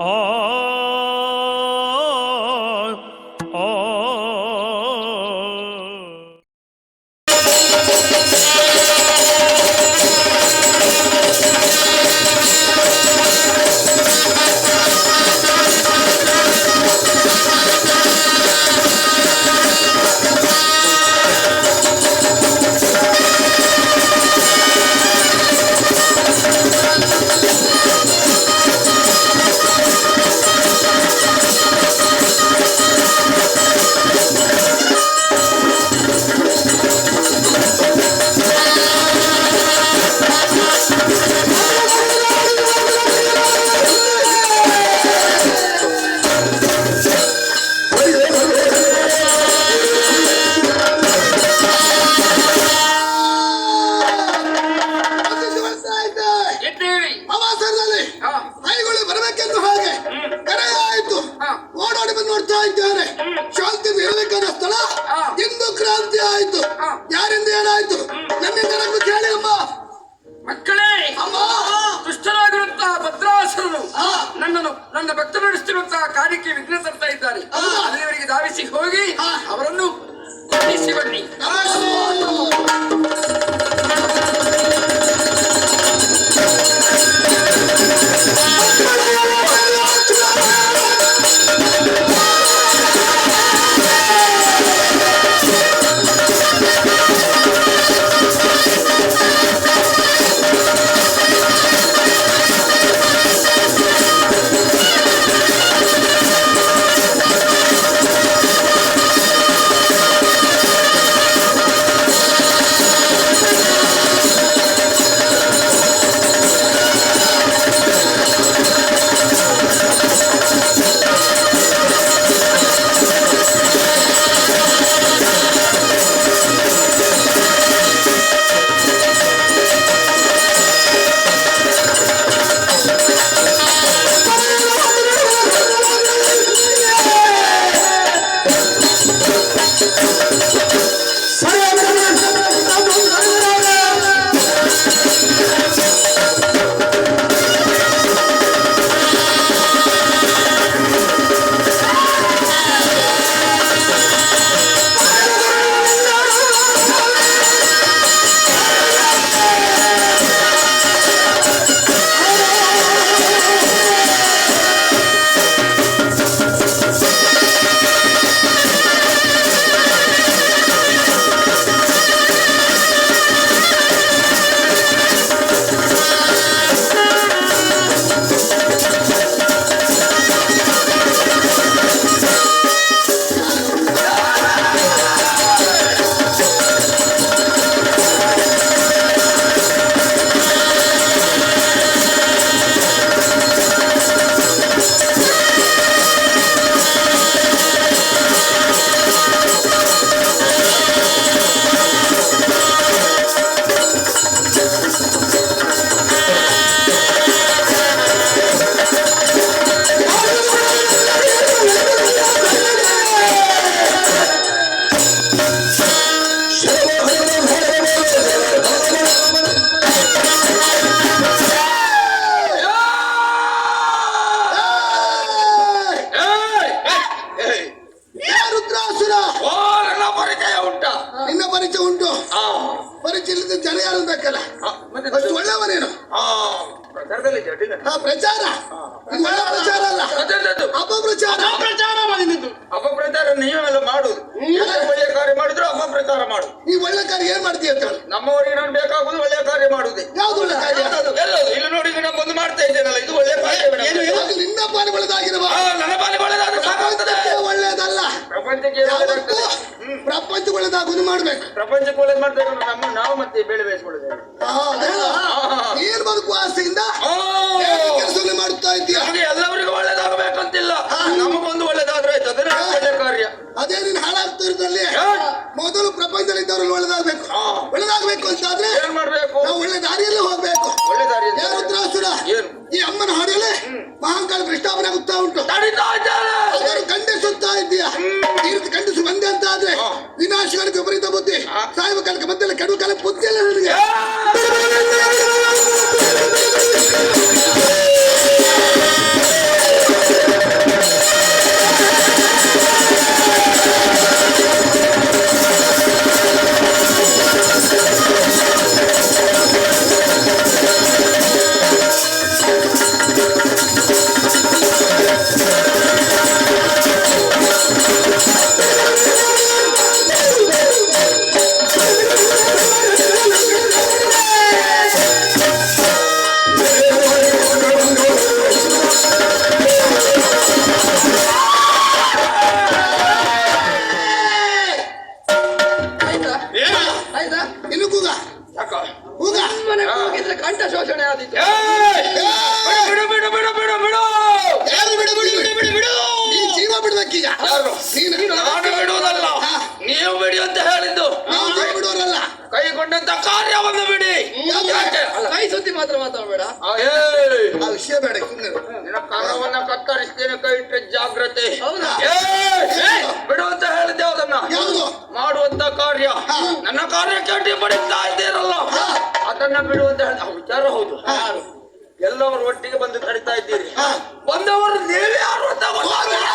ಆ ಆ ನನ್ನ ಭಕ್ತರು ನಡೆಸುತ್ತಿರುವಂತಹ ಕಾರ್ಯಕ್ಕೆ ವಿಘ್ನ ತರ್ತಾ ಇದ್ದಾರೆ. ಅಲ್ಲಿವರೆಗೆ ಧಾವಿಸಿ ಹೋಗಿ ಅವರನ್ನು ವಂದಿಸಿ ಬನ್ನಿ. ಪ್ರಚಾರ ಪ್ರಚಾರ ಅಲ್ಲ, ಅಪಪ್ರಚಾರ. ಅಪಪ್ರಚಾರ ನೀವೆಲ್ಲ ಮಾಡುದು. ಒಳ್ಳೆ ಕಾರ್ಯ ಮಾಡಿದ್ರು ಅಪಪ್ರಚಾರ ಮಾಡುದು. ಈ ಒಳ್ಳೆ ಕಾರ್ಯ ಏನ್ ಮಾಡ್ತೀಯ ಅಂತ ನಮ್ಮವರಿಗೆ ನಾನು ಬೇಕಾಗುದು ಒಳ್ಳೆ ಕಾರ್ಯ ಮಾಡುದೇ. ಯಾವ್ದು ಒಳ್ಳೆ ಕಾರ್ಯ? ಎಲ್ಲದು ಇಲ್ಲ ನೋಡಿ, ನಾನು ಬಂದು ಮಾಡ್ತಾ ಇದ್ದೇನಲ್ಲ, ಇದು ಒಳ್ಳೆ ಕಾರ್ಯ. ನಿನ್ನ ಪಾಲಿ ಒಳ್ಳೆದಾಗಿರುವ ನನ್ನ ಪಾಲಿ ಒಳ್ಳೆದಾದ್ರೆ ಸಾಕಾಗ್ತದೆ. ಒಳ್ಳೆದಲ್ಲ, ಪ್ರಪಂಚಕ್ಕೆ ಪ್ರಪಂಚ ಒಳ್ಳೆದಾಗುದು ಮಾಡ್ಬೇಕು. ಪ್ರಪಂಚಕ್ಕೆ ಒಳ್ಳೇದ್ ಮಾಡ್ಬೇಕು. ನಾವು ಮತ್ತೆ ಬೆಳೆ ಬೇಯಿಸ್ಕೊಳ್ಳೋದು. ಏನ್ ಬದುಕು ಆಸೆಯಿಂದ ಕೆಲಸವನ್ನು ಮಾಡುತ್ತಾ ಇದ್ದೀಯ. ಎಲ್ಲರಿಗೂ ಒಳ್ಳೇದಾಗಬೇಕಂತಿಲ್ಲ, ನಮಗೊಂದು ಒಳ್ಳೇದಾದ್ರೆ ಆಯ್ತು, ಅದನ್ನ ಒಳ್ಳೆ ಕಾರ್ಯ. ಅದೇ ನೀನು ಹಾಳಾಗ್ತಿರೋದ್ರಲ್ಲಿ ಮೊದಲು ಪ್ರಪಂಚದಲ್ಲಿದ್ದವರಲ್ಲಿ ಒಳ್ಳೇದಾಗ್ಬೇಕು. ಒಳ್ಳೇದಾಗ್ಬೇಕು ಅಂತಾದ್ರೆ ಏನ್ ಮಾಡ್ಬೇಕು? ನಾವು ಒಳ್ಳೆ ದಾರಿಯಲ್ಲೇ ಹೋಗ್ಬೇಕು. ಒಳ್ಳೆ ದಾರಿ ರುದ್ರಾಸುರ ಈ ಅಮ್ಮನ ಹಾಡಲ್ಲಿ ಮಹಾಂಕಾಳ ಕೃಷ್ಣಾಪನಾಗುತ್ತಾ ಉಂಟು. ಖಂಡಿಸುತ್ತಾ ಇದ್ದೀಯ. ಈ ರೀತಿ ಖಂಡಿಸಿ ಬಂದೆ ಅಂತ ಆದ್ರೆ ವಿನಾಶಕಾಲಕ್ಕೆ ವಿಪರೀತ ಬುದ್ಧಿ, ಸಾಯುವ ಕಾಲಕ್ಕೆ ಮಧ್ಯೆ ಕೆಡುವ ಕಾಲಕ್ಕೆ ಬುದ್ಧಿ ಅಲ್ಲ ನನಗೆ. ಕಾರ್ಯವನ್ನು ಬಿಡಿ. ಯಾಕೆ? ಕೈ ಸುದ್ದಿ ಮಾತ್ರ ಮಾತಾಡಬೇಡ. ಆ ವಿಷಯ ಬೇಡ ಸುಮ್ಮನೆ ನಿನ್ನ ಕರವನ್ನ ಕತ್ತರಿಸ್ತೇನೆ, ಕೈ ಇಟ್ಟರೆ ಜಾಗ್ರತೆ. ಹೌದಾ? ಬಿಡು ಅಂತ ಹೇಳಿದ್ದೆ ಅದನ್ನ. ಯಾವುದು ಮಾಡುವಂತ ಕಾರ್ಯ ನನ್ನ ಕಾರ್ಯಕ್ಕೆ ಅಡ್ಡಿ ಪಡಿತಾ ಇದ್ದೀರಲ್ಲ, ಅದನ್ನ ಬಿಡು ಅಂತ ಹೇಳಿದ ವಿಚಾರ. ಹೌದು, ಎಲ್ಲವರು ಒಟ್ಟಿಗೆ ಬಂದು ತಡಿತಾ ಇದ್ದೀರಿ. ಬಂದವರು ನೀವೇ ಯಾರು ಅಂತ ಗೊತ್ತಾಗಿಲ್ಲ.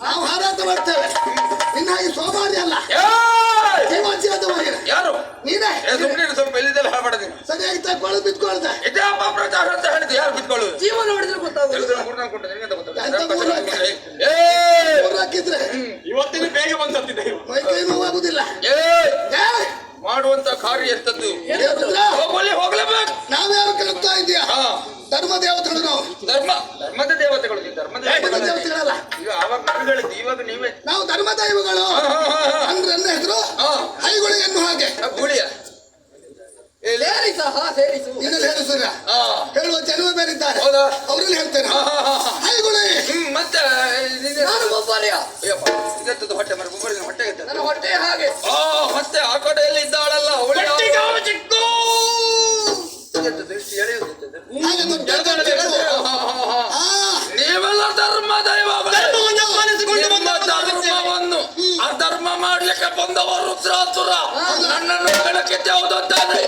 ನಾವು ಹಾರಾಟ ಮಾಡ್ತೇವೆ. ನಿನ್ನ ಈ ಸೋಮಾರಿ ಅಲ್ಲ, ಯಾರು ನೀನೇ ಸುಮ್ಮನೆ ಸ್ವಲ್ಪ ಎಲ್ಲಿದ್ದೆಲ್ಲ ಹೇಳ್ಬೇಡ ನೀನು. ಸರಿಯಾಗಿ ತಗೊಳ್ಳೋದು ಬಿತ್ಕೊಳ್ದೆ ಇದೇ ಅಪಪ್ರಚಾರ ಅಂತ ಹೇಳಿದ್ದು. ಯಾರು ಬಿತ್ಕೊಳ್ಳೋದು? ಜೀವನ ನೋಡಿದ್ರೆ ಗೊತ್ತಾಗೋದು. ಹಾಕಿದ್ರೆ ಇವತ್ತಿನ ಬೇಗ ಬಂದಿದೆ. ಮೈ ಕೈ ನೋವಾಗುದಿಲ್ಲ. ಮಾಡುವಂತ ಕಾರ್ಯ ಎಂತದ್ದು? ಹೋಗ್ಲೇಬೇಕು. ನಾವ್ಯಾರು ಕಲಿಸ್ತಾ ಇದೀಯಾ? ಧರ್ಮ ದೇವತೆಗಳು ನಾವು. ಧರ್ಮದ ದೇವತೆಗಳು. ಧರ್ಮದ ದೇವತೆಗಳಲ್ಲ. ಈಗ ಆವಾಗ ನಾನು ಹೇಳಿದ್ದು, ಇವಾಗ ನೀವೇ. ನಾವು ಧರ್ಮ ದೈವಗಳು ಅಂದ್ರೆ ನನ್ನ ಹೆಸರು ಹೈಗುಳಿಯನ್ನು ಹಾಗೆ ಗುಳಿಯ ಸೇರಿಸು. ಇನ್ನಲ್ಲಿ ಹೇಳಿಸುರ ಹೇಳುವ ಜನ್ಮ ಬೇರಿದ್ದಾರೆ, ಹೌದಾ? ಅವ್ರಲ್ಲಿ ಹೇಳ್ತೇನೆ ಹೈಗುಳಿ. ಮತ್ತೆ ನಾನು ಒಬ್ಬರ್ಯ. ಇದೆಂತದ್ದು ಹೊಟ್ಟೆ ಮರ ಒಬ್ಬರಿಗೆ ಹೊಟ್ಟೆ ಇರ್ತದೆ. ನನ್ನ ಹೊಟ್ಟೆ ಹಾಗೆ. ಮತ್ತೆ ಆ ಕಡೆಯಲ್ಲಿ ಇದ್ದಾಳಲ್ಲ ಅವಳು ಚಿಕ್ಕು ಹಾಗೆ ದೊಡ್ಡ ನೀವೆಲ್ಲ ಧರ್ಮ ಧರ್ಮವನ್ನು ಅಧರ್ಮ ಮಾಡ್ಲಿಕ್ಕೆ ಬಂದವರು ರುದ್ರಾಸುರ. ನನ್ನನ್ನು ಬೆಳಕಿದ್ದೆ ಹೌದು ಅಂತಾದ್ರೆ